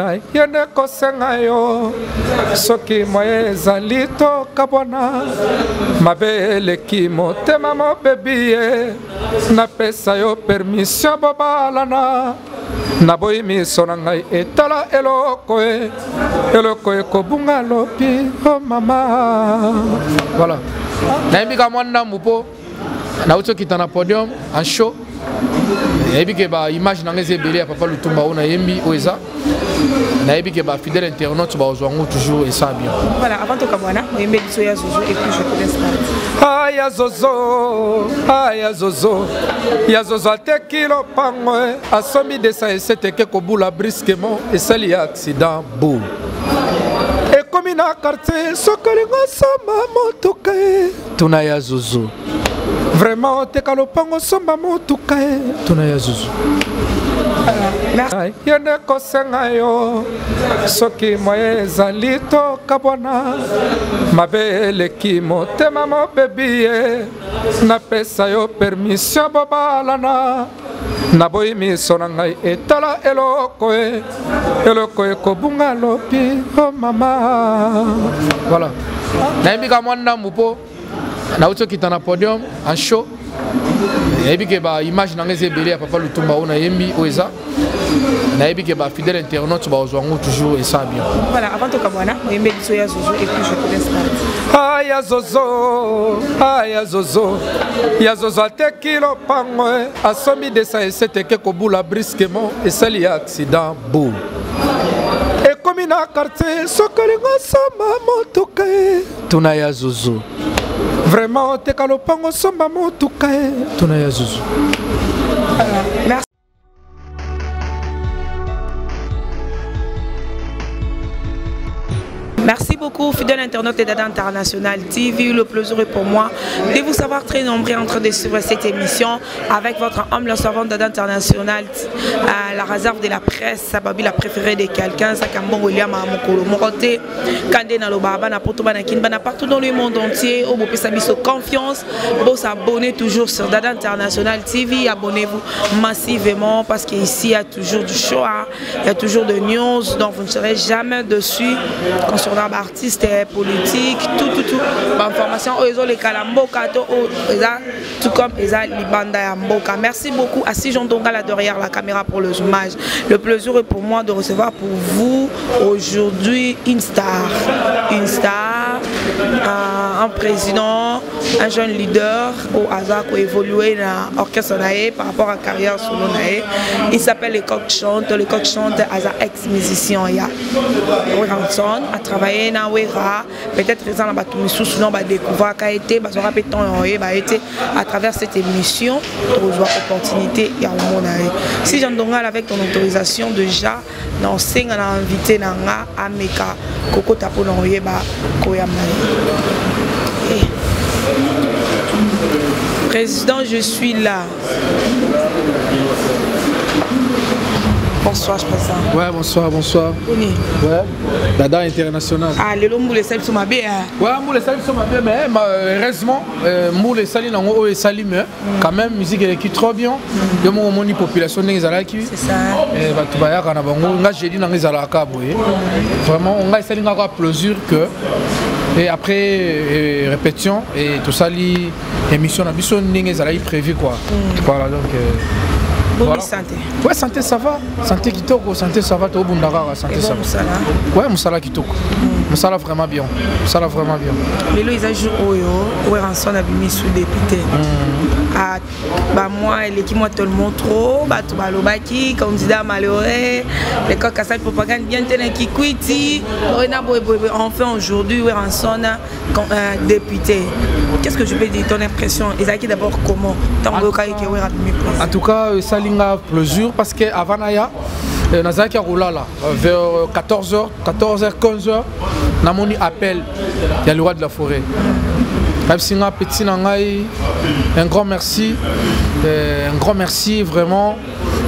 Yende kosenga yo soki moye ezali tokabwana mabe eleki motema mobebiye napesa yo permission bobalana naboyi miso na ngai etala eloko ekobunga lopi o mama. Voilà. Nayebi mwana mupo nauti kita na podium en show. Nayebi ke ba image na ngeze belé ya Papa Lutumba ona yembi oeza. Nayebi ke ba fidèle internaute ba ozwango toujours et ça bien. Voilà, avant tout kabwana, yembi soya Zozo et puis je te laisse parler. Aya Zozo. Ya Zozo te kilo pango asomi de ça et c'était que kobula brusquement et ça li accident bou. Et comme na quartier sokolingo sama motoka tuna ya Zozo. Vraiment, te kalopango somba motuka tuna ya Zozo. Yende kosenga yo soki moye ezali tokabwana mabe eleki motema mobebiye napesa yo permission bobalana naboyi miso na ngai etala eloko ekobunga lopi o mama. Voilà. Nayebi mwana mupo nauti kita na podium en show. Nayebi ke ba image na ngeze belé ya Papa Lutumba ona yembi oeza. Nayebi ke ba fidèle internaute ba ozwango toujours et ça bien. Voilà, avant tout kabwana, yembi soya Zozo et puis je te laisse parler. Aya Zozo. Ya Zozo te kilo pango asomi de ça et c'était que kobula brusquement et ça li accident bou. Et comme na quartier sokolingo sama motoka tuna ya Zozo. Vraiment, te kalopango somba motuka tuna ya Zozo. Merci. Merci beaucoup, fidèle internaute de Dada International TV. Le plaisir est pour moi de vous savoir très nombreux en train de suivre cette émission avec votre humble servante Dada International, la réserve de la presse, Sababi, la préférée de quelqu'un, Sakambon William Amokolo, Morote, Kande Nalobaba, Napotoubanakin, partout dans le monde entier, au Bopé Sabiso confiance, vous s'abonner toujours sur Dada International TV, abonnez-vous massivement parce qu'ici il y a toujours du show, il y a toujours de news, donc vous ne serez jamais dessus. Concernant artistes, politiques, tout. Information, les kalamboka, tout comme les libanda yamboka. Merci beaucoup à Sijon Dongala derrière la caméra pour le zoomage. Le plaisir est pour moi de recevoir pour vous aujourd'hui une star, un président, un jeune leader au hasard qui a évolué dans l'orchestre par rapport à la carrière solo. Il s'appelle Les Coq Chante à ex-musicien. A travaillé dans Wera, peut-être qu'ils ont découvert qu'il a été à travers cette émission, pour avoir l'opportunité. Si j'en donne avec ton autorisation déjà, on a invité à Meka Koko Tapo Président, je suis là. Bonsoir, je président. Ouais, bonsoir. Oui. Ouais. Dada International. Ah, les Moule Salim sont ma bien. Ouais, Moule Salim sont ma bien, mais heureusement, Moule Salim et Salim, quand même, musique elle est trop bien. De mon population n'est pas là. C'est ça. Et bah tu vas y avoir on a j'ai dit dans les alaka vraiment on a essayé d'avoir plaisir que et après répétition et tout ça l'émission n'a n'est prévu quoi. Voilà donc. Bonne santé. Ouais, santé ça va. Santé kitoko, santé ça va. Tout bon d'accord, santé ça va. Ouais, Moussala kitoko. Moussala vraiment bien. Moussala vraiment bien. Mais là ils ont joué au rançon abimi sous député. Ah bah moi l'équipe moi tout le monde trop, bah tout balobaki candidat malheureux, les coq à propagande bien tenir qui quitty. Enfin aujourd'hui au rançon député. Qu'est-ce que je peux dire ton impression? Ezaki d'abord comment? En tout cas, ça a plaisir parce qu'avant Naya, Nazaki Roulala, vers 14h, 15h, Namoni appel, il y a le roi de la forêt. Petit un grand merci vraiment.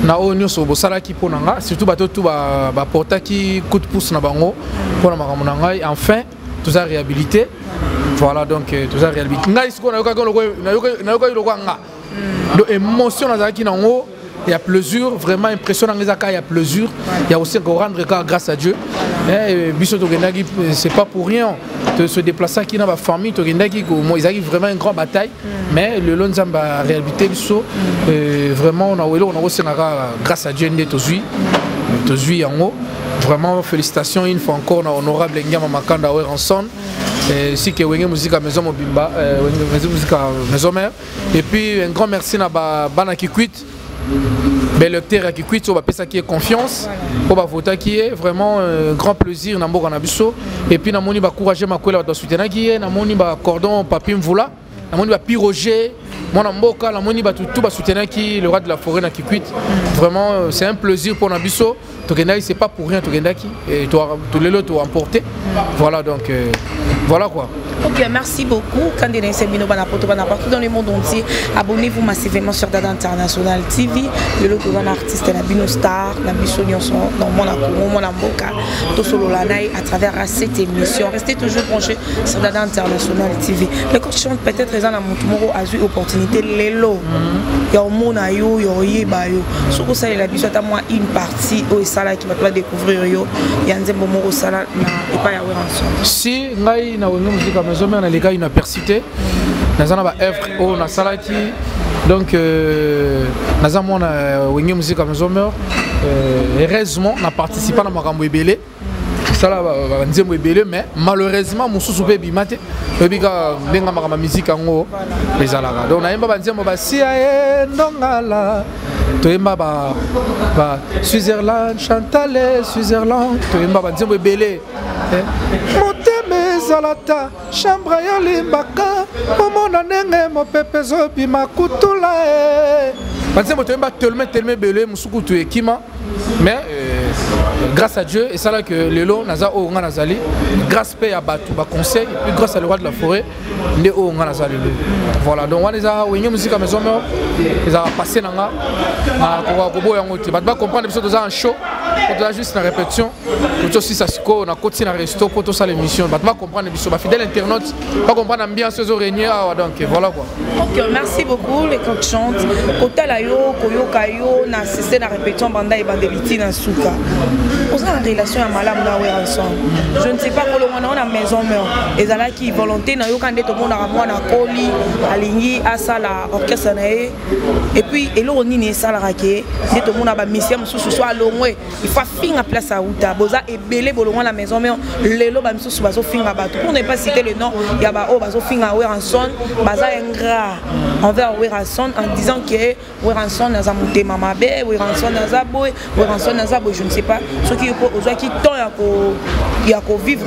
Na onyo so bosala ki ponanga surtout bato tout ba porta ki coup de pouce na bango pona makamunanga enfin tout ça réhabilité. Voilà donc tout ça réhabilité. Ngai siko na yoka nga. Do émotion na zaki nango il y a plaisir, vraiment impressionnant, il y a plaisir, il y a aussi encore rendre grâce à Dieu. C'est pas pour rien de se déplacer qui dans ma famille, ils arrivent vraiment une grande bataille, mais le long de la réalité, vraiment, on a aussi grâce à Dieu, en haut. Vraiment, félicitations une fois encore, honorable Ngama Makanda Weranson. Si que Wenge Musique à Maison Mobimba, Musique à Maison Mère. Et puis un grand merci à Bana Kikwit, bel lecteur qui quitte, on va ça qui est confiance, on va voter qui est vraiment un grand plaisir dans Mboka Nabiso. Et puis namoni ba courager ma collègue de soutenir qui est, namoni ba cordon papier mvula, namoni ba piroger. Mon Mboka, la moni tout va soutenir qui le roi de la forêt na Kikwit. Vraiment, c'est un plaisir pour Nabiso. Tokendaki, c'est pas pour rien Tokendaki. Et tous les lots emporté. Voilà donc, voilà quoi. Ok, merci beaucoup. Quand vous êtes partout dans le monde entier, abonnez-vous massivement sur Dada International TV. Le lot de artiste, la Bino Star, la Bisso dans mon Mboka, tout solo l'anaï à travers cette émission. Restez toujours branchés sur Dada International TV. Le coach chante peut-être raison à mon tomorrow a eu opportunité les lots. Il y a un monde à yo, il y a bayo. Sur ça il a besoin à moi une partie au sala qui va pas découvrir yo. Il y a un zébo moro sala et pas y avoir ensemble. Si ngai na wenge musique maison mère na les gars une apercité. Nazana ba œuvre au na sala qui donc nazama na wenge musique maison mère. Heureusement na participé na makambo ebele. Ça là mais malheureusement mon sous-soupé bimate bika benga makama musique ngo ezalaka donc na yemba banzembo ba sia ndongala to yemba ba Switzerland Chantal Switzerland to yemba banzembo ebele moteme zalata chambre ya limbaka omona ndenge mopepezo bima kutula banzembo to yemba tellement belé musuku to ekima mais grâce à Dieu, et c'est là que le lot naza o nga nazali, grâce paix à Batou, ba conseil, et puis grâce à le roi de la forêt, ne o nga nazali. Voilà, donc on les a wenge musique à maison mère, ils ont passé nanga, à kobo yango ti. Ba comprendre que c'est un show, on doit juste la répétition, pour aussi ça siko, on a continué à resto pour tout ça l'émission. Ba comprendre que ba fidèle internaute, pas comprendre l'ambiance aux régner, donc voilà quoi. OK, merci beaucoup les coachs chantent. Côté la yo, koyo kayo, na cessé la répétition banda et bandeliti na souka. On a une relation à Malam na ensemble. Je ne sais pas comment on a maison mère. Et là qui volonté na yo quand tout le monde a moi na Koli, aligné à ça la orchestre naé. Et puis et là on y ça la raqué. Et tout le monde a ba mission sous soit longwe. Il faut finir à place à Outa. Boza et belé bolonga la maison mère. Lelo ba sous bazo finir à bateau. Pour ne pas citer le nom, il y a ba o bazo finir à Weranson, baza ingrat envers Weranson en disant que Weranson n'a pas monté mama bé, Weranson n'a pas boy, Weranson n'a pas boy, je ne sais pas. Ce qui temps il y a qu'au vivre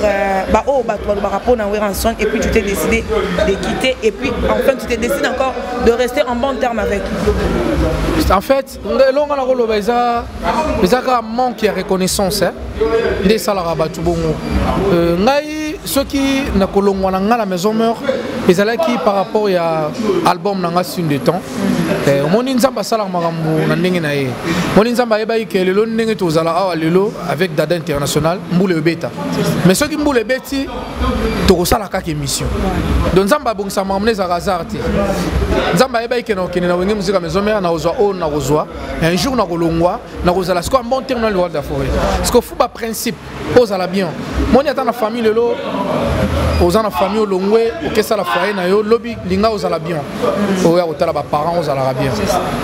et puis tu t'es décidé de quitter et puis enfin tu t'es décidé encore de rester en bon terme avec lui. En fait, il y a un manque de reconnaissance des salariés. Ceux qui n'ont pas la maison meurt, ils sont qui par rapport à l'album Nanga Sun de temps. Avec Dada International, Mboule Beta. Mais ceux qui Mboule Beti, tu reçois la émission. Donc Zamba bon ça m'a amené à hasard. Zamba eba qui na wenge musique maison mère na ozoa on na ozoa. Un jour na kolongwa na kozala ce qu'on bon terme dans le roi de la forêt. Ce que faut pas principe pose à la bien. Mon y a dans la famille le lot aux en la famille longwe OK ça la foyer na yo lobby linga aux la bien. Oya otala ba parents aux la bien.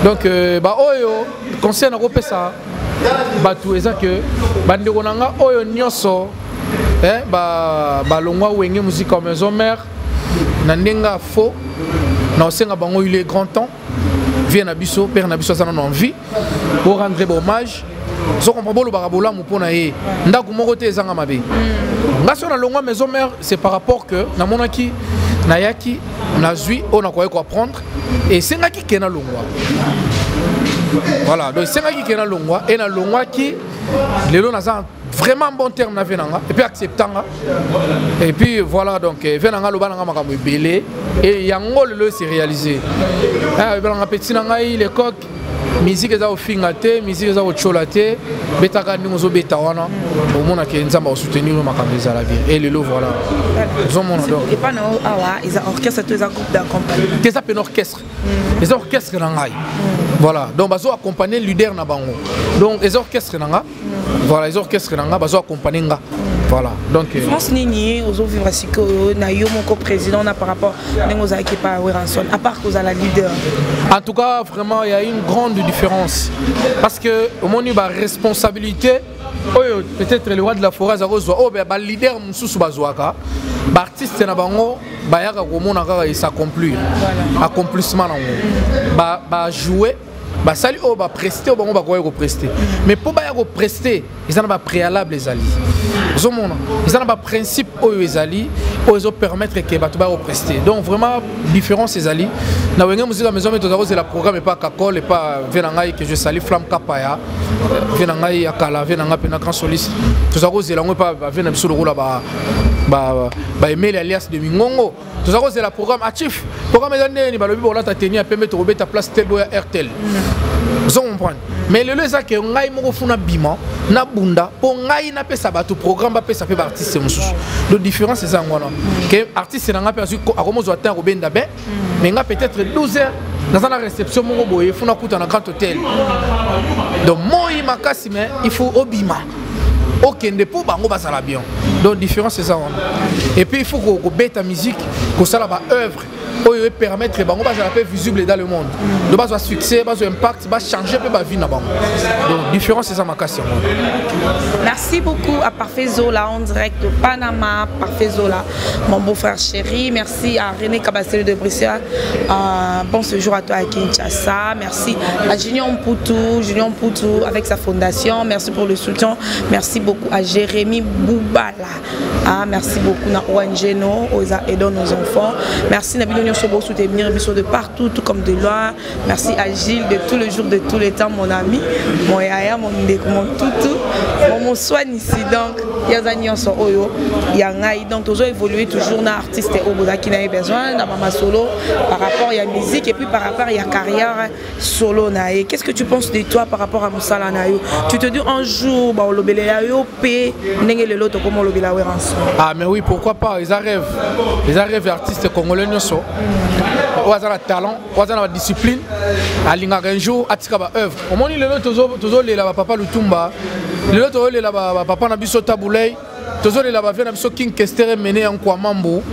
Donc ba oyo conseil na kopé ça Batou eza que bandeko nanga oyo nyoso balongwa wenge musique comme maison mère na ndenga faux na osenga bango il est grand temps vient na biso père na biso ça na envie pour rendre hommage so comprend bolo barabola mu pona ye ndako moko te ezanga mabe ngaso na longwa maison mère c'est par rapport que na monaki na yaki na zui on a quoi apprendre et senga ki kena longwa. Voilà, donc c'est moi qui est dans Longwa et dans Longwa qui les lots n'a vraiment bon terme et puis acceptant et puis voilà donc venanga lo bananga makambo belé et yango le c'est réalisé. Belanga petit nanga les coq musique eza au fingate, musique eza au cholate, betaka ningozo beta wana au mona ke nzamba au soutenir makambo za la vie et le lot voilà. Zomona donc. Et pas non awa, ils ont orchestre tous un groupe d'accompagnement. Qu'est-ce que orchestre? Les orchestres nangai. Voilà, donc bazo accompagner leader na bango. Donc les orchestres nanga, voilà, les orchestres nanga bazo accompagner nga. Voilà, donc France Nini, aux autres vivre si que na yo mon co-président na par rapport aux équipes à Weranson, à part que vous la leader. En tout cas, vraiment il y a une grande différence parce que au moins il y a responsabilité. Peut-être le roi de la forêt a reçu le leader Moussou Bazouaka, l'artiste na bango bayaka komona kaka s'accomplir, accomplissement na jouer. Sali o ba prester o bango ba koya ko prester mais pour ba ya ko prester ils en ba préalable les alliés ils en ba principe o ezali o ezo permettre que ba to ba ko prester donc vraiment différence ces alliés na wenge musique maison mais toza c'est la programme et pas kakol et pas venangai que je salue flamme kapaya venangai akala venanga pena grand soliste toza ko zelango pas vena biso le rôle ba aimer alias de Mingongo toza ko c'est la programme actif programme ezane ni ba lobi bola ta tenir permettre to robeta place tel boya RTL. Vous comprenez? Mais le lieu que ngai moko funa bima na bunda po ngai na pesa ba tout programme ba pesa pe artiste mususu. Le différence c'est ça ngwana. Que artiste na nga perçu akomozo atteint robenda ben mais nga peut-être 12 heures dans la réception moko boye funa kuta na grand hôtel. Donc moi makasi mais il faut obima. Okende po bango basala bien. Donc différence c'est ça. Et puis il faut que bête musique que ça la ba œuvre pour permettre bango basala peu visible dans le monde. De base succès, base impact, base changer peu ba vie na bango. Donc différence c'est ça ma question. Merci beaucoup à Parfait Zola en direct de Panama, Parfait Zola, mon beau-frère chéri. Merci à René Kabasele de Bruxelles. Bon séjour à toi à Kinshasa. Merci à Junior Mpoutou avec sa fondation. Merci pour le soutien. Merci beaucoup à Jérémy Boubala. Merci beaucoup à ONG No, aidant nos enfants. Merci Nabilo Nyosobo soutenir de partout, tout comme de loin. Merci à Gilles de tout le jour, de tous les temps, mon ami, mon yaya, mon ndeko, mon toutou, mon soin ici. Donc, Yazani so oyo, yangai. Donc, toujours évoluer toujours dans l'artiste au Boda qui n'a besoin, dans Mama Solo, par rapport à la musique et puis par rapport à la carrière solo. Qu'est-ce que tu penses de toi par rapport à Moussala Nayo? Tu te dis un jour, bah, le Béléayo, P, Nenge le Loto, comme le Béléayo. Ah, mais oui, pourquoi pas? Ils arrivent artistes congolais. On a le talent, on a la discipline, à l'ingénieur, à tika ba œuvre. Au moins le toujours les là papa Lutumba, le autre les là papa Nabiso Taboulay, toujours les là vient Nabiso King Kester mené en Kwamambo.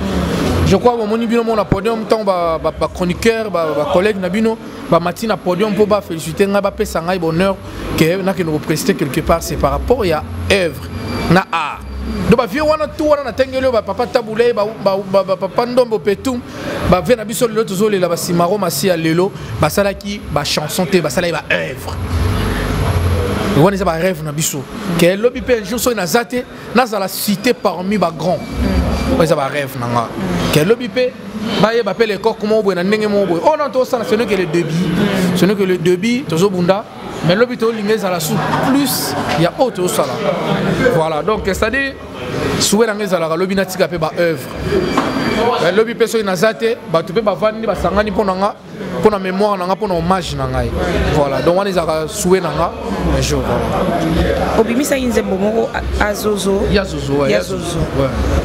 Je crois au moins bino mon podium tant ba chroniqueur, ba collègue Nabino, ba matin podium pour ba féliciter nga ba pesa ngai bonheur que na que nous prester quelque part c'est par rapport à œuvre na art. Donc bah vieux wana tout wana tengelo ba papa Taboulay ba papa Ndombo Petum ba vena biso le toujours les là ba simaro masi à lelo ba sala ki ba chanson te ba sala ba œuvre. On est ba rêve na biso que lobi pe jour so na zate na za la cité parmi ba grand. On est ba rêve nanga que lobi pe ba ye ba pe les corps comment on na ndenge mo boy. Oh non to ça ce n'est que le débit. Ce n'est que le débit toujours bunda. Mais l'hôpital l'ingénieur à la soupe plus il y a autre chose là. Voilà donc c'est-à-dire souhait l'ingénieur à la lobby natika pe ba œuvre. Le lobby personne nazate ba tu peux ba vendre ba sangani pour nanga pour la mémoire nanga pour hommage nanga. Voilà donc on les a souhait nanga un jour voilà. Obimi ça inze bomoko à Zozo. Ya Zozo. Ouais.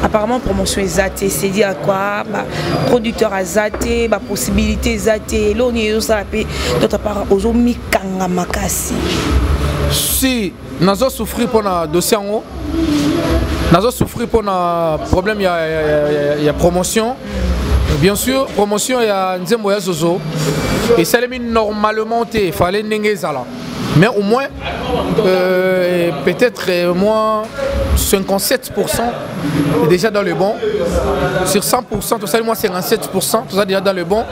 Apparemment promotion Zaté c'est dit à quoi bah producteur à Zaté bah possibilité Zaté là on est ça paix d'autre part aux mi kanga makasi. Si nazo souffrir pour na dossier en haut. Nazo souffrir pour na problème il y a promotion. Bien sûr promotion il y a nzembo ya Zozo et ça les normalement il fallait nengezala. Mais au moins peut-être moins 57% est déjà dans le bon. Sur 100%, tout ça, moi 57%, tout ça déjà dans le bon.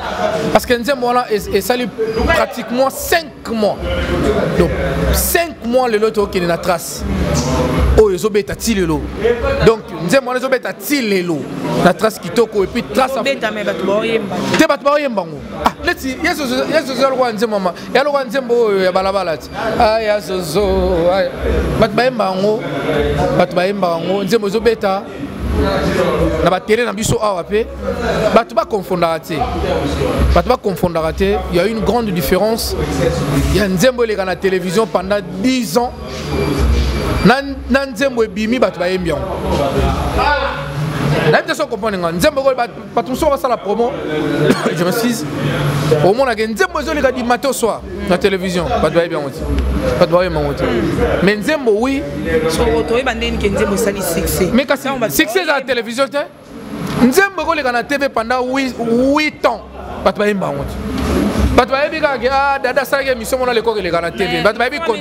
Parce que Nzembo là, et ça lui pratiquement 5 mois. Donc 5 mois le lot qui est la trace. Oh, ils ont bêta le lot. Donc Nzembo là, ils ont bêta le lot. La trace qui toko et puis trace. T'es pas ah, let's see. Yes, le roi Nzembo. Et le roi Nzembo, il y a balabala. Ah, ya Zozo. Bat baembango. Bat baembango. Nzembo zo bêta. Na ba terrain na biso awa pe. Bat ba confondre raté. Bat ba confondre raté. Il y a une grande différence. Il y a Nzembo les gars na télévision pendant 10 ans. Nan Nzembo ebimi bat baembian. Là, je comprends. Nzembo Batumso ça la promo. Je me suis au moins la Nzembo Zoli a dit matin au soir la télévision. Pas de bien pas de bien mais Nzembo oui. Mais quand succès à la télévision, Nzembo Zoli a TV pendant 8 ans. Pas de bien dada ça y est mission on a l'école les gars na TV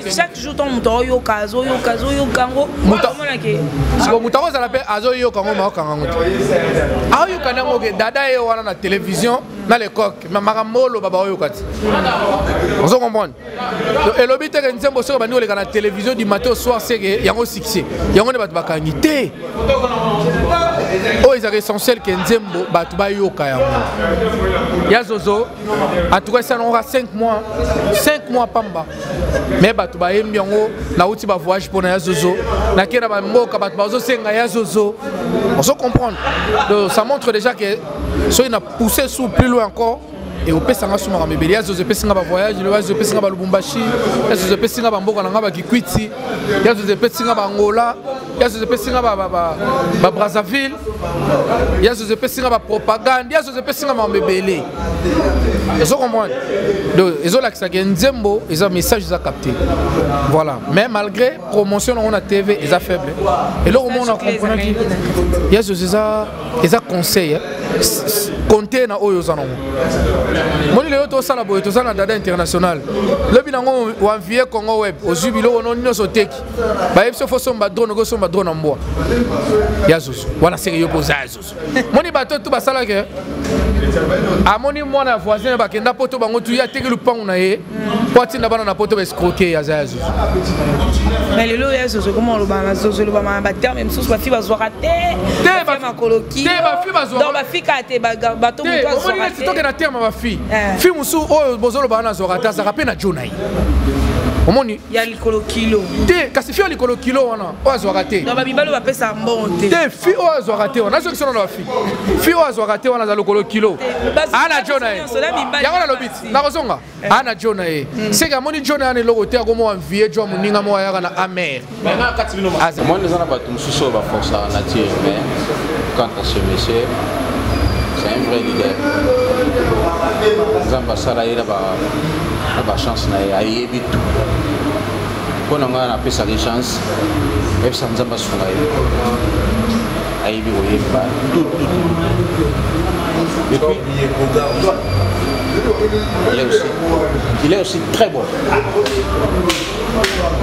chaque jour ton muto yo kazo kango muto ça l'appelle azo yo kango ma kango ah yo kango dada yo wana na télévision na l'école mais makamolo baba yo kati on se comprend et le but est que Nzembo so bandi les gars na télévision du matin au soir c'est que yango succès yango ne batu bakangité oh ils are essentiel que Nzembo batu ba yo ka yango ya zozo en tout cas ça aura 5 mois pamba mais batu ba yembi yango na uti ba voyage pour na zozo na kena ba mboka batu ba zo senga ya zozo on se comprend donc ça montre déjà que so il a poussé sous plus loin encore et au pesanga suma ka mebeli ya zozo pesanga ba voyage le zozo pesanga ba Lubumbashi ya zozo pesanga ba mboka na ngaba Kikwiti ya zozo pesanga ba Angola ya zozo pesanga ba Brazzaville ya zozo pesanga ba propagande ya zozo pesanga ba mebeli. Ils ont compris. Donc, ils ont l'accès à Nzembo, ils ont un message qu'ils ont capté. Voilà. Mais malgré la promotion, on a TV, ils sont faibles. Et là, on a compris qu'il y a des conseils. Compter dans eux. Moi, je suis dans la dada internationale. Le bilan on a envoyé Congo Web. Au jubilé, on a une sotek. Il faut que drone en bois. Il y a Zouzou. Voilà, c'est sérieux pour ça. Moi, je suis tout ça. À mon niveau, mon voisin, il y a un poteau qui a été le pan. Il y a un poteau qui a escroqué. Mais le lot, comment on va faire même si on va faire ma colonie. Dans ma fille, il y a un bateau qui va faire ma fille. Fille, Moussou, oh, Bozolo Bana Zorata, ça rappelle à Jonaï. Il y a l'icolo kilo. Quand tu fais l'icolo kilo, on a zoraté. Non, mais il va faire ça bon. Des filles ont zoraté, on a ceux qui sont dans la fille. Filles ont zoraté, on a l'icolo kilo. Anna Jonaï. Il y a un lobby. La raison, Anna Jonaï. C'est que mon Jonaï est le côté comme un vieux John Moninga Moya na amer. Moi, nous avons pas tout ce sur la force à la nature, mais quant à ce monsieur, c'est un vrai leader. Nous avons ça là, la chance na aider tout. Quand on a appelé ça des chances, et ça nous a pas souvent aider tout. Et puis il est aussi très bon.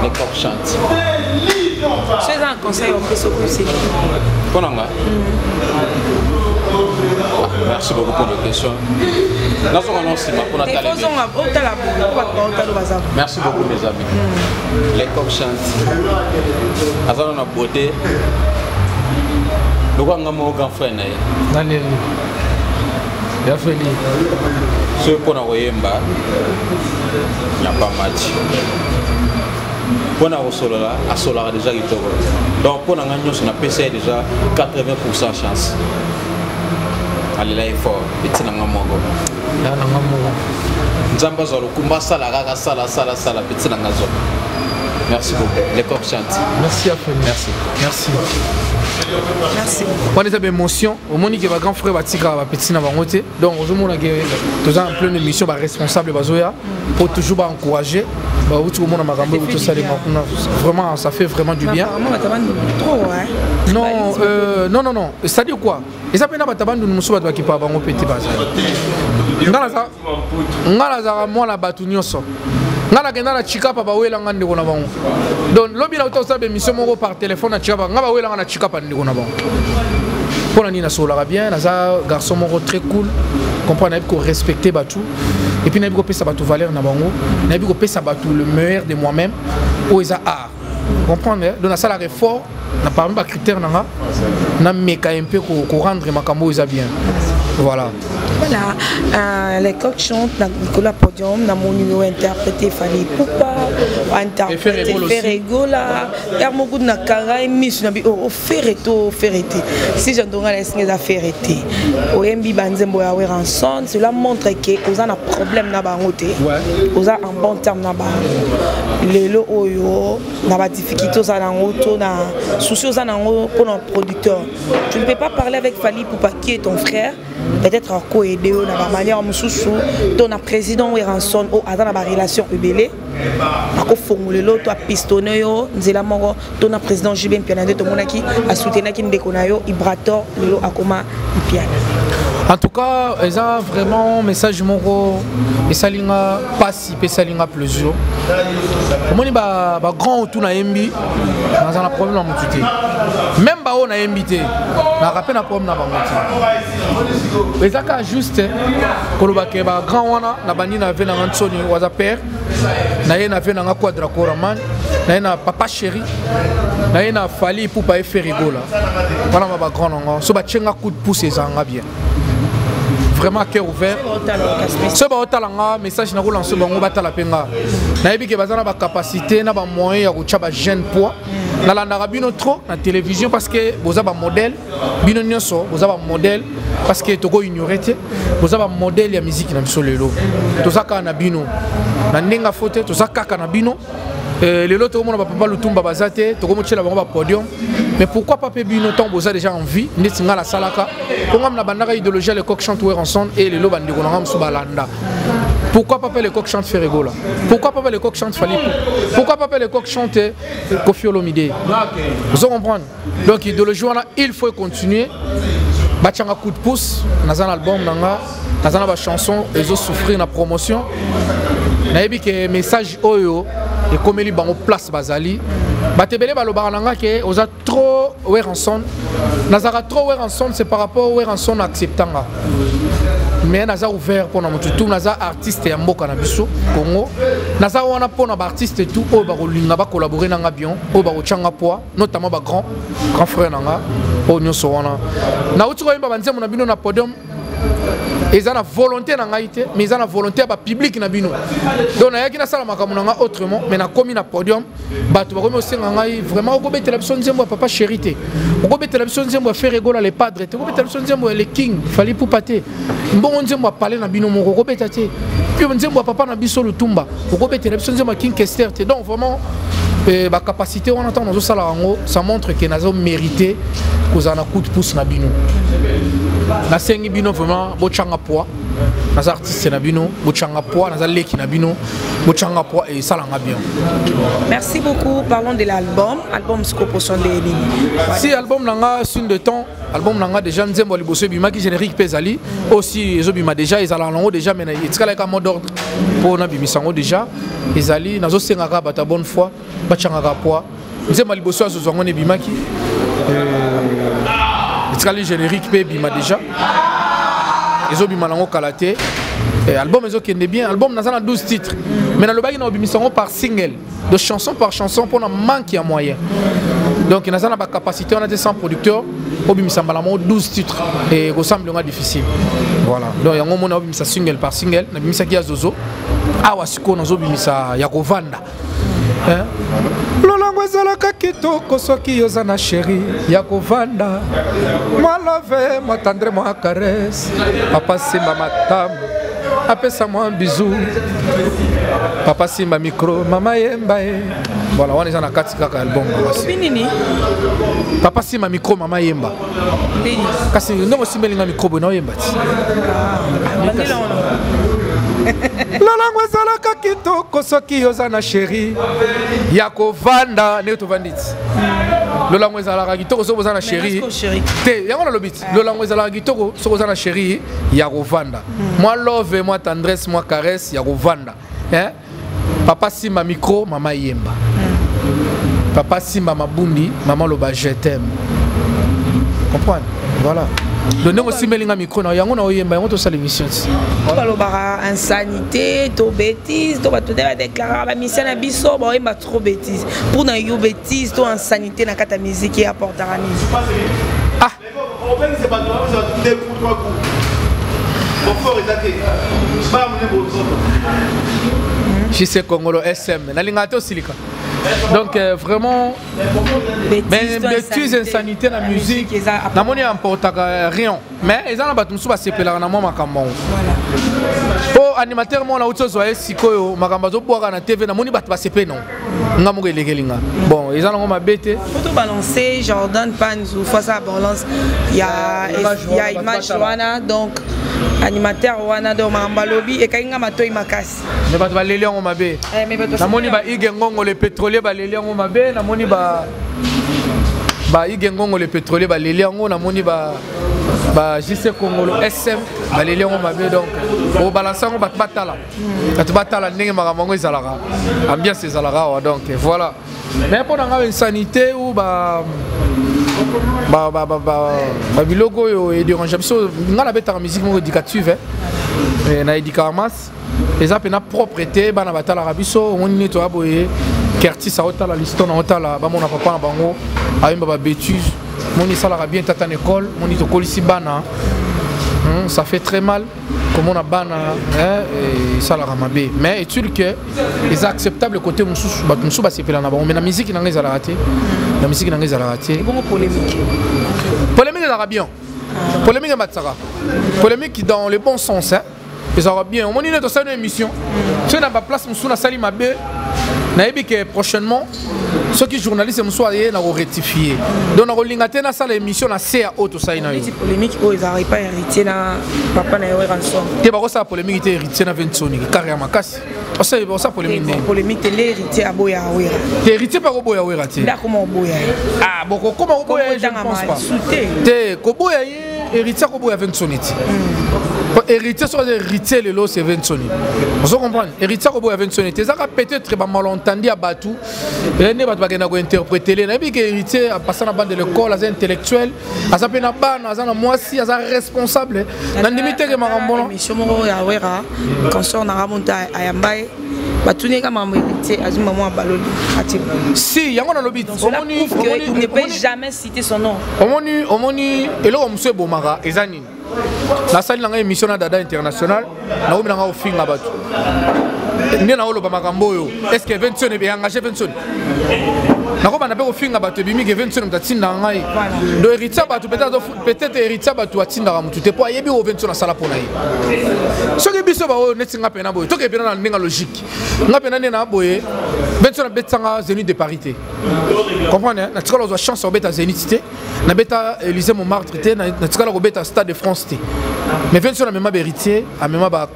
Les corps chantent. C'est un conseil au plus aussi. Merci beaucoup pour les questions. Merci beaucoup mes amis. Les coqs chantent. Nous avons beauté. Nous avons un grand frère. Ce qu'on a envoyé, il n'y a pas match. Pour nous, à déjà donc pour nous, on a PC déjà 80% chance. Allez là, il faut petit nangamogo. Nzamba zolo kumba sala gaga sala petit nangazo. Merci beaucoup. Les coqs chantent. Merci à vous. Merci. On est à l'émotion. Au moment où il y a un grand frère qui va petit nangamote. Donc aujourd'hui, on a en pleine émission responsable pour toujours encourager. Vraiment, ça fait vraiment du bien. Non. C'est-à-dire quoi? Et ça peut être que nous sommes qui parlent petit bazar. Moi la batunyoso. Ngala kenda na chikapa ba wela ngande kona bango. Donc lobi na utosa be mission moko par téléphone na chikapa ngaba wela na chikapa ndi kona bango. Pour la nina sola bien, naza garçon moko très cool. Comprendre qu'on respecter batu et puis nabi ko pesa batu valeur na bango. Nabi ko pesa batu le meilleur de moi-même ou isa art. Comprendre donc na sala effort na parmi ba critères nanga na meka un peu ko rendre makambo isa bien. Voilà. Voilà, les coqs chantent dans Nicolas Podium, dans mon numéro interprété Fali Poupa, interprété Ferregola, Hermogoud Nakara et Miss Nabi, oh, Ferreto, Ferreté. Si j'entends les signes à Ferreté, au MB Banzembo à Weranson, cela montre que vous avez un problème na bangote, vous avez un bon terme na bangote. Les lots oyo, na ba difficulté aux anangoto, na souci aux anangoto pour nos producteurs. Tu ne peux pas parler avec Fali Poupa qui est ton frère. Peut-être encore aider dans la manière dont ton président Weranson a dans la relation ubélé. Ako formuler l'autre a pistonné yo nzela moko ton président Jibin Pianade to monaki a soutenir ki ndekona yo Ibrator lelo akoma Piana. En tout cas, ils ont vraiment un message moro et ça linga passe et ça linga plusieurs. Comment il va grand autour na MB dans un problème na motité. Même ba on a invité. Na rappel na problème na bangote. Les aka juste koloba ke ba grand wana na bani na ve na Anthony waza père. Na ye na ve na quadra koraman. Na ye na papa chéri. Na ye na Fali Poupa e Ferregola. Voilà ma ba grand ngo. So ba tchenga coup de pouce ezanga bien. Vraiment cœur ouvert. Ce baotalanga message na relancer bango batala penga. Na yebi ke bazana ba capacité na ba moyen ya ko ba jeune poids. Na landara bino trop na télévision parce que boza ba modèle bino nyonso boza ba modèle parce que toko ignorer te boza ba modèle ya musique na biso lelo. Tozaka na bino. Na ndenga fote tozaka na bino. Les autres, on va pas le tomber bazate, tu commences à avoir podium. Mais pourquoi pas Bino tant boza déjà en vie, n'est-ce la salaka. Comme on a bandara idéologie les coqs chantent ensemble et les lobes de Gonam sous balanda. Pourquoi pas les coqs chantent Ferregola? Pourquoi pas les coqs chantent Fali? Pourquoi pas les coqs chantent Kofi Olomide? Vous comprenez? Donc idéologie il faut continuer. Batchanga coup de pouce dans un album dans une chanson et ils souffrir la promotion. Naebi que message oyo et comme il en place bazali batebele balobaranga que oza trop Weranson nazara trop Weranson c'est par rapport Weranson acceptanga mais naza ouvert pour tout naza artiste ya mboka na biso Congo naza wana pour na artiste tout o ba kolinga ba collaborer nanga bien o ba kochanga poa notamment ba grand frère nanga o nyoso wana na uti ko yimba banzemo na bino na podium. Ils ont la volonté na ngaïté, mais ils ont la volonté à public na bino. Donc il y a qui na sala makamunanga autrement, mais na commis na podium, batu ba komi aussi ngai vraiment ko bete la personne nzembo papa chérité. Ko bete la personne nzembo Ferregola les padres, ko bete la personne nzembo les king, Fali Poupa te. Mbongo nzembo parler na bino moko ko bete te. Puis nzembo papa na biso lutumba, ko bete la personne nzembo king Kester te. Donc vraiment la capacité on entend dans ça ça montre que nous avons mérité qu'on a un coup de pouce na bino. Na sengi bino vraiment bochanga poa. Nas artistes na bino bochanga poa, nas leki na bino bochanga poa et ça langa bien. Merci beaucoup. Parlons de l'album. Album Scopotion de Elim. Si album nanga Sun de temps, album nanga déjà nzembo liboso bima qui générique Pezali aussi ezobima déjà ils allent déjà mais il tsala ka mot d'ordre pour na bimisango déjà ezali nazo sengaka bata bonne foi bachanga poa nzembo liboso azozwango ne bima ki le générique pe bima déjà ils ont bima nango kalaté album ils ont kende bien album nazana 12 titres mais dans le bagi na bimisango par single de chanson par chanson pour na manque ya moyen donc nazana ba capacité on a des 100 producteurs au bimisamba la 12 titres et ressemble on a difficile voilà donc yango mona bimisa single par single na bimisa ki ya zozo awa siko nazo bimisa ya kovanda lolango ezalaka kitoko soki yoza na chéri ya kovanda mwa love mwa tendre mwa caresse papa simba matamu apesa mwa bisou papa simba micro mama yemba voilà on est na kati kaka album nini papa simba micro mama yemba kasi ndongo simbelinga micro bona yemba ti lolango ezalaka kitoko soki yoza na chéri ya kovanda ne tovanditi lolango ezalaka kitoko soki oza na chéri te yango nalobi ti lolango ezalaka kitoko soki oza na chéri ya kovanda mwa love mwa tendresse mwa caresse ya kovanda papa simba micro mama yemba papa simba mabundi maman loba je t'aime comprendre voilà le nom aussi melinga micro na yango na oyemba yango to sala émission balobara insanité to bêtise to bato de déclarer ba mission na biso ba oyemba trop bêtise pour na yo bêtise to insanité na kata musique et apportera ni JC Congolo SM. Nalingato Silika. Donc vraiment, bêtises, insanité dans la musique, dans mon n'importe rien. Mais ils ont battu sur ces pélars dans mon macamon. Pour animateur, mon autre zoé siko, macambazo boire na TV, dans mon bat pas ces non. N'amour les gelinga. Bon, ils ont ma bête. Photo balancé, Jordan Panzou, face à balance, il y a image Wana, donc animateur Wana de Mambalobi et Kainga Mato Imakas. Mais pas de valer en ma baie. La moni ba igengongo le pétrolier ba leli en ma baie, la moni ba igengongo le pétrolier ba leli en na moni ba JC Congolo SM ba leli en ma baie donc au balançant on bat batala. Quand batala ndenge maramango ezalaka. Ambiance ezalaka donc voilà. Mais pour dans une sanité ou bilogo yo et dérange biso ngala beta musique mo éducative na éducamas les apena propreté bana batala rabiso on ni to aboye kertis a otala liston na otala ba mona papa na bango ayimba ba bêtise moni sala bien tata na école moni to kolisi bana ça fait très mal comme on a bana et ça la ramabé mais est-il que les acceptable côté mususu ba mususu ba sepela na bango mais la musique n'anga ezala raté la musique n'anga ezala raté bon polémique bien polémique matsara polémique dans le bon sens hein ils aura bien on est dans cette émission tu na ba place mususu na sali mabe na yebi que prochainement ceux qui journalistes mususu ayé na rectifier donc na rolingate na sala émission na CA auto ça ina yo polémique oh ils arrivent pas héritier na papa na yo ransom te ba ko sa polémique était héritier na Vensoni carrément kasi ça polémique l'héritier à Boya Wera. Héritier par Boya Wera. Comment Boya? Ah bon comment Boya je ne pense pas. Te Koboya héritier Koboya Vensoni. Héritier soit héritier le lot c'est Vensoni. Vous comprenez? Héritier Koboya Vensoni. Ça peut-être pas malentendu à Batou. Et ne va pas gagner à interpréter les. N'importe quel héritier a passé la bande de l'école, à intellectuel, à sa peine à ban, à sa moisi, à sa responsable. Dans limite que marambon. Mission Boya Wera. Quand on a remonté à Yambaye. Si, il y a un lobby. Il ne peut jamais citer son nom. Omoni, et là, on se bomara, et Zanine. La salle n'a émission d'Ada International, n'a pas au film à battre. N'est pas au Bamagambo. Est-ce que Vincent est bien engagé Vincent? N'a pas au film à battre, Bimi, que Vincent est atteint dans un. Le héritier peut-être héritier battu atteint dans un. Tu t'es pas yébi au Vincent à Salaponaï. Ce qui est bien, c'est que tu as boy. Tout est bien dans la logique. On a bien na boy. Vincent a betanga Zénith de parité. Comprenez? Na tika la chance au beta Zénith. Na beta Élysée Montmartre. Na tika la beta Stade de France. Mais Vincent a même héritier, a même ba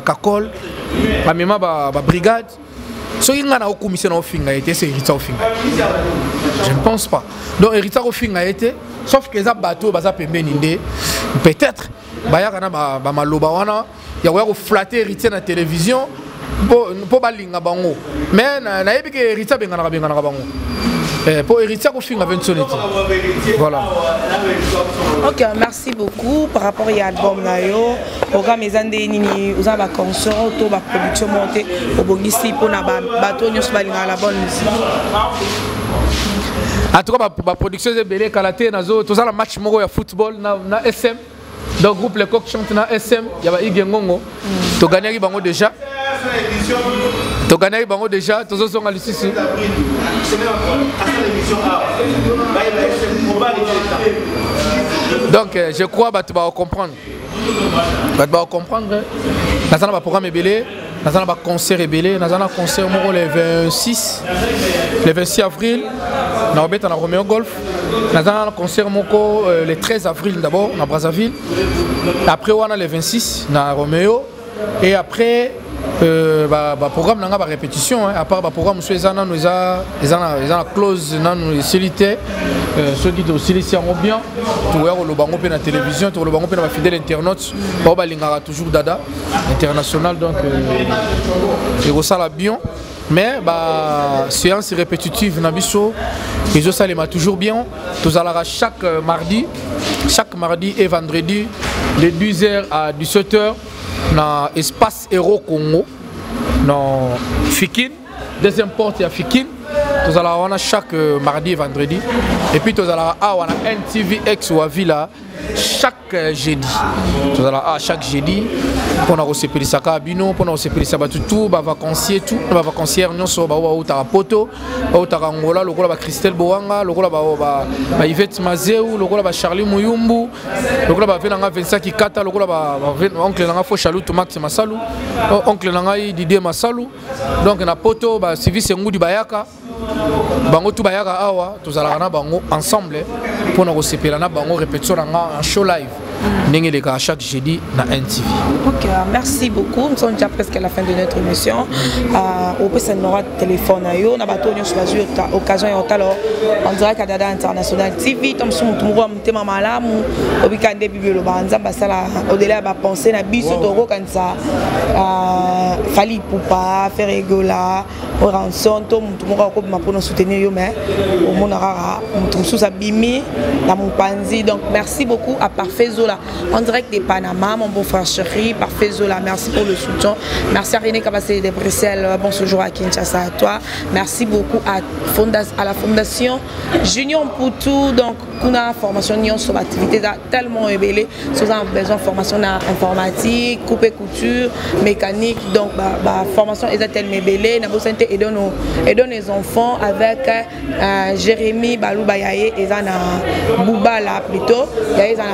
cacole, a même ba brigade. Ce qui a été commission au fin a été c'est héritier au fin. Je ne pense pas. Donc héritier au fin a été, sauf que les bateaux baza pembeninde peut-être bayakana ba maloba wana ya ko flatter héritier na télévision pour balinga bango. Mais na yebi que héritier bengana bango. Pour héritier au fin a 20 sonnettes. Voilà. Ok, merci beaucoup par rapport à l'album Nayo. Programme les années nini, vous avez concert, auto, production montée, au Bogisi pour na bateau nous balinga la bonne musique. En tout cas, la production est belle, qualité, tout ça, le match moro ya football na SM. Donc groupe les coqs chantent na SM, il y a Igengongo. Tu gagnes bango déjà. Tu gagnes bango déjà, tous sont à l'issue. Donc je crois que tu vas comprendre. Tu vas comprendre. Nous avons un programme ébélé, nous avons un concert ébélé, nous avons un concert le 26 avril, nous avons un Romeo Golf, nous avons un concert le 13 avril d'abord, à Brazzaville, après on a le 26 à Romeo, et après programme n'a pas répétition, à part le programme nous avons la clause de solitaire, ceux qui aussi ici en bien, tu vois le bango pe na télévision, tu vois le bango pe na fidèle internaute, ba lingara toujours dada international donc et ça la bien, mais séance répétitive na biso, et ça les toujours bien, tous à chaque mardi et vendredi de 10h à 17h dans espace Héros Congo, dans Fikine, deuxième porte à Fikine. Nous allons chaque mardi et vendredi. Et puis nous allons à NTVX ou à Villa chaque jeudi. Chaque jeudi, pour nous recevoir ça bino, pour nous recevoir ça tout, vacancier tout, vacancière nous sommes au Tarapoto, au Tarangola, le gars Christelle Boanga, le gars Yvette Mazeu, le gars Charlie Mouyumbu, le gars Venanga Vincent Kikata, le gars oncle Nanga Fo Chalou Max Masalou, oncle Nanga Didier Masalou, donc na poto service Ngudi Bayaka. Bango tout bayaka awa tozalaka bango ensemble pour nous recevoir na bango répétition en show live n'engé à chaque jeudi na NTV. Ok, merci beaucoup. Nous sommes déjà presque à la fin de notre émission. Au plus ça n'aura téléphone à yo na bateau nous choisi occasion et alors on dirait qu'à Dada International TV tom sum tumuro mtema malamu obikande bibelo banza basala au-delà ba penser na biso toro kanza fali poupa faire rigola rançon to tumuro ko ma pour nous soutenir yo mais au monara mutumsu sabimi na mupanzi. Donc merci beaucoup à Parfait Zola en direct de Panama, mon beau frère chéri, Parfait Zola, merci pour le soutien. Merci à René Kabassé de Bruxelles, bon séjour à Kinshasa à toi. Merci beaucoup à la Fondation Junior Poutou, donc on a formation sur l'activité tellement ébélée, nous avons besoin de formation en informatique, coupe et couture, mécanique, donc formation est tellement ébélée, nous avons besoin d'aider les enfants avec Jérémy Balou Bayaye et Bouba là plutôt, il y a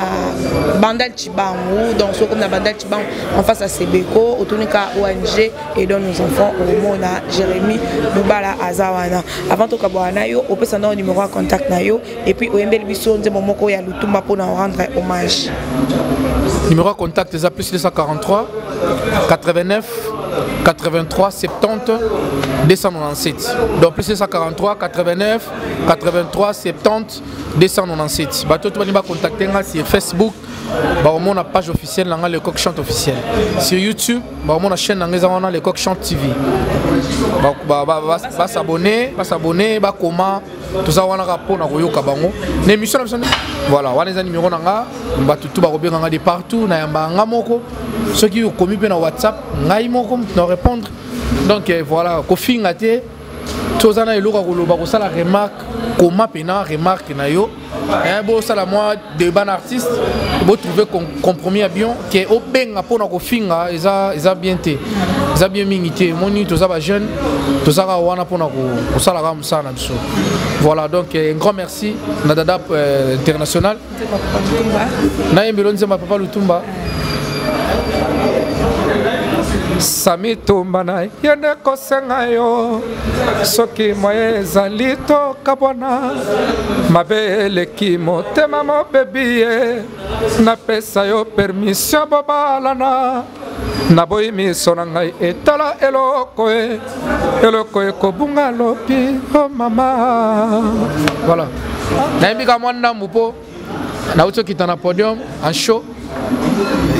Bandal Chibangu, donc ce comme la Bandal Chibangu en face à Sebeko, Otonika ONG et dans nos enfants au monde Jérémy Boubala Azawana. Avant tout Kabouana yo, on peut s'en donner numéro à contact na yo et puis au Mbel Bisso de Momoko ya Lutumba pour nous rendre hommage. Numéro à contact est plus 243 89 83 70 297. Donc plus 243 89 83 70 297. Bateau tu vas contacter sur Facebook. On a la page officielle, le Coq Chante officiel. Sur YouTube, on a la chaîne le Coq Chante TV. Va s'abonner, comment tout ça on a rapport na Royo Kabango. L'émission voilà, on a des numéros nanga, on va tout de partout, na yamba ngamoko. Ceux qui ont commis sur WhatsApp, ngaimoko nous répondre. Donc voilà, kofi ngate. Tout ça na eloka koloba ko sala remarque, comment pena remarque na yo. Bon ça la moi de ban artiste, vous trouver compromis à bien qui est au benga pour na kofinga ils bien té. Ils bien mingité, moni tout ça ba jeune, tout ça wana pour na ko sala ram ça na biso. Voilà donc un grand merci na Dada International. Na yembelo nzema papa Lutumba. Sami tumbana yende kosenga yo soki moye ezali tokabwana mabeleki motema mobebiye napesa yo permission bobalana naboyi miso na ngai etala eloko ekobunga lopi o mama. Voilà nayebika mwana mupo nauti okita na podium en show.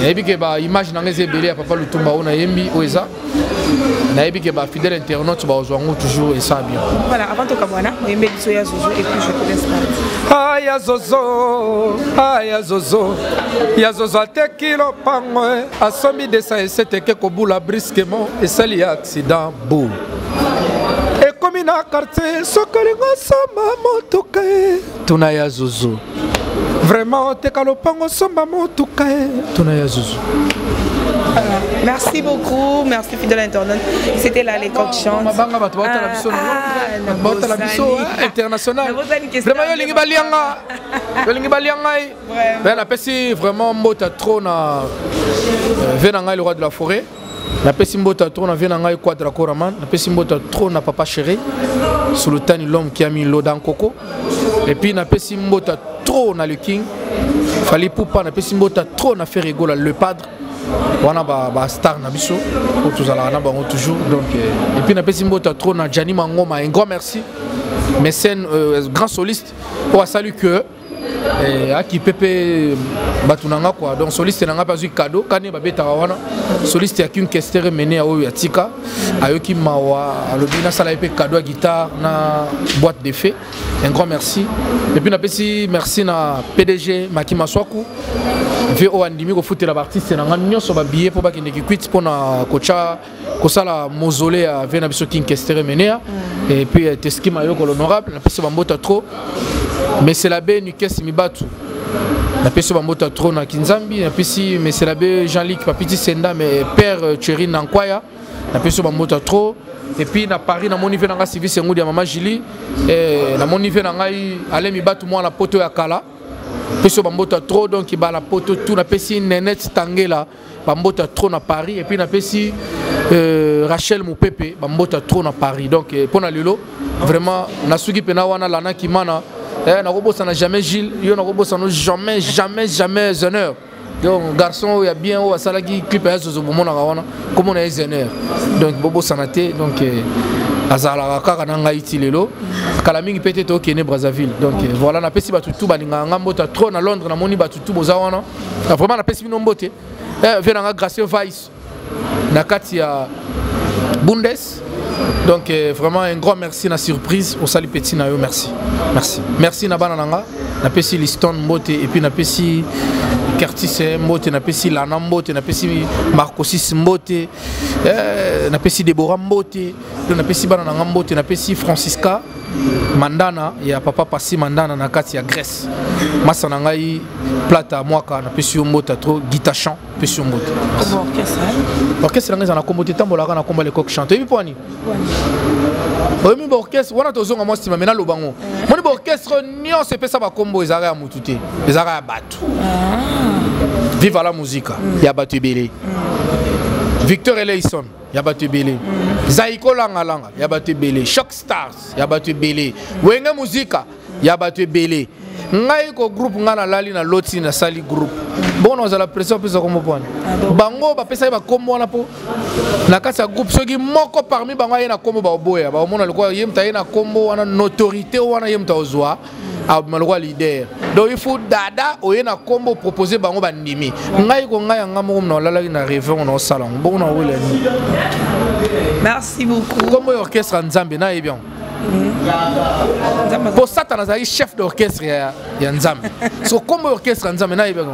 Et puis que image dans les ébélés à papa Lutumba on a yembi oeza. Na que fidèle internaute ba ozwango toujours et ça bien. Voilà, avant tout kabwana, yembi soya zozo et puis je te laisse parler. Aya zozo. Ya zozo te kilo pangwe asomi de ça et c'était que kobula brusquement et ça li accident bou. Et comme in a quartier sokolingo sama motoka tuna ya zozo. Vraiment, te kalopango somba motuka tuna ya zuzu. Merci beaucoup, merci fidèle internaute. C'était là les coqs chantent. Mabanga bato bota la biso international. Vraiment yo lingi balianga. Yo lingi balianga. Ben la pesi vraiment mbota trop na venanga le roi de la forêt. La pesi mbota trop na venanga Quadra Koraman. La pesi mbota trop na papa chéri. Sultani l'homme qui a mis l'eau dans coco. Et puis na pesi mbota trop na le king. Fallait poupa na pesi mbota trop na faire rigoler le padre. On a ba star na biso pour tous ala na bango toujours donc et puis na pesi mbota trop na Gianni Mangoma. Un grand merci. Mécène grand soliste pour saluer que qui pepe batunanga quoi donc soliste nanga pas eu cadeau kane babeta wana soliste qui une question mené à oyo atika ayoki mawa alobina sala epé cadeau à guitare na boîte d'effet. Un grand merci et puis na pesi merci na PDG Maki Maswaku VO andimi ko foutre la artiste nanga nyonso ba billet pour ba ki quit pour na kocha kosala mausolée à vena biso king question mené et puis testima yo ko l'honorable na pesi bambota trop mais c'est la benne qui est Mibatu. na pesi bambota trop na Kinzambi na pesi monsieur l'abbé Jean-Luc Papiti Senda mais père Thierry Nankwaya na pesi bambota trop et puis na Paris na moni ve nanga service ngudi ya maman Julie et na moni ve nanga ale mi batu moi na poto ya kala pesi bambota trop donc ba la poto tout na pesi Nenette Tangela bambota trop na Paris et puis na pesi Rachel Moupepe bambota trop na Paris donc pour na lelo vraiment na sugi pena wana lana kimana na robosa na jamais Gilles yo na robosa no jamais honneur donc garçon il y a bien au salagi clip ya zo bomo na wana comme on est honneur donc bobo sanate donc azala kaka na ngai ti lelo kala mingi peut-être au Kenya Brazzaville donc voilà na pesi batu tout balinga ngambota trop na Londres na moni batu tout boza wana vraiment na pesi bino mbote vient nga Gracieux Vice na kati ya Bundes donc vraiment un grand merci na surprise au sali petit na yo merci na bana nanga na pesi Liston mbote et puis na pesi Curtis mbote na pesi Lana mbote na pesi Marcosis mbote na pesi Deborah mbote na pesi bana nanga mbote na pesi Francisca Mandana ya papa Pasi Mandana na kati ya Grèce masa na ngai plata mwaka na pesi mbote trop guitare chant pesi mbote orchestre ngai na kombote tambola na komba le coq chante et puis poani oui mais orchestre wana tozonga moi stima mena lobango moni orchestre nio se pesa ba kombo ezara ya mutute ezara ya batu vive la musique ya batu ebele Victor Eleison ya batu ebele Zaiko Langa Langa ya batu ebele Shock Stars ya batu ebele Wenge Muzika ya batu ebele ngai ko groupe ngana lali na loti na sali groupe bon on a la pression pesa comme point bango ba pesa ba kombo na po na kasa groupe soki moko parmi bango na kombo ba boya ba mona lekwa yemta na kombo wana notoriété wana yemta ozwa a malwa leader donc il faut dada oyena kombo proposer bango ba ndimi ngai ko ngai ngamo na lala na rêve on au salon bon on a merci beaucoup kombo orchestre Nzambe na bien pour ça tu as chef d'orchestre ya Nzambe so comme orchestre Nzambe na bien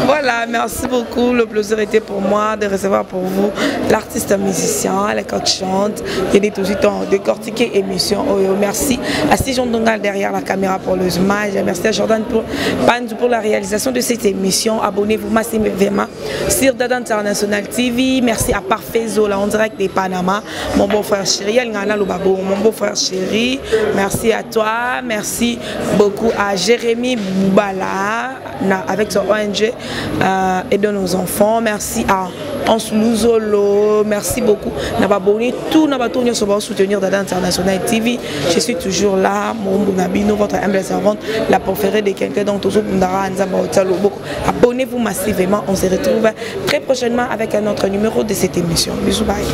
voilà merci beaucoup le plaisir était pour moi de recevoir pour vous l'artiste musicien les coq chante et des tout temps décortiquer émission merci à Sijon Dongal derrière la caméra pour le image merci à Jordan pour la réalisation de cette émission abonnez-vous massivement sur Dada International TV merci à Parfait Zola en direct des Panama mon beau-frère chéri mon beau-frère chéri, merci à toi, merci beaucoup à Jérémy Boubala avec son ONG et de nos enfants, merci à Ansoulou, merci beaucoup. Tout n'a soutenir Dada International TV. Je suis toujours là, mon bonabino, votre humble servante, la préférée de quelqu'un dont abonnez-vous massivement. On se retrouve très prochainement avec un autre numéro de cette émission. Bisous, bye.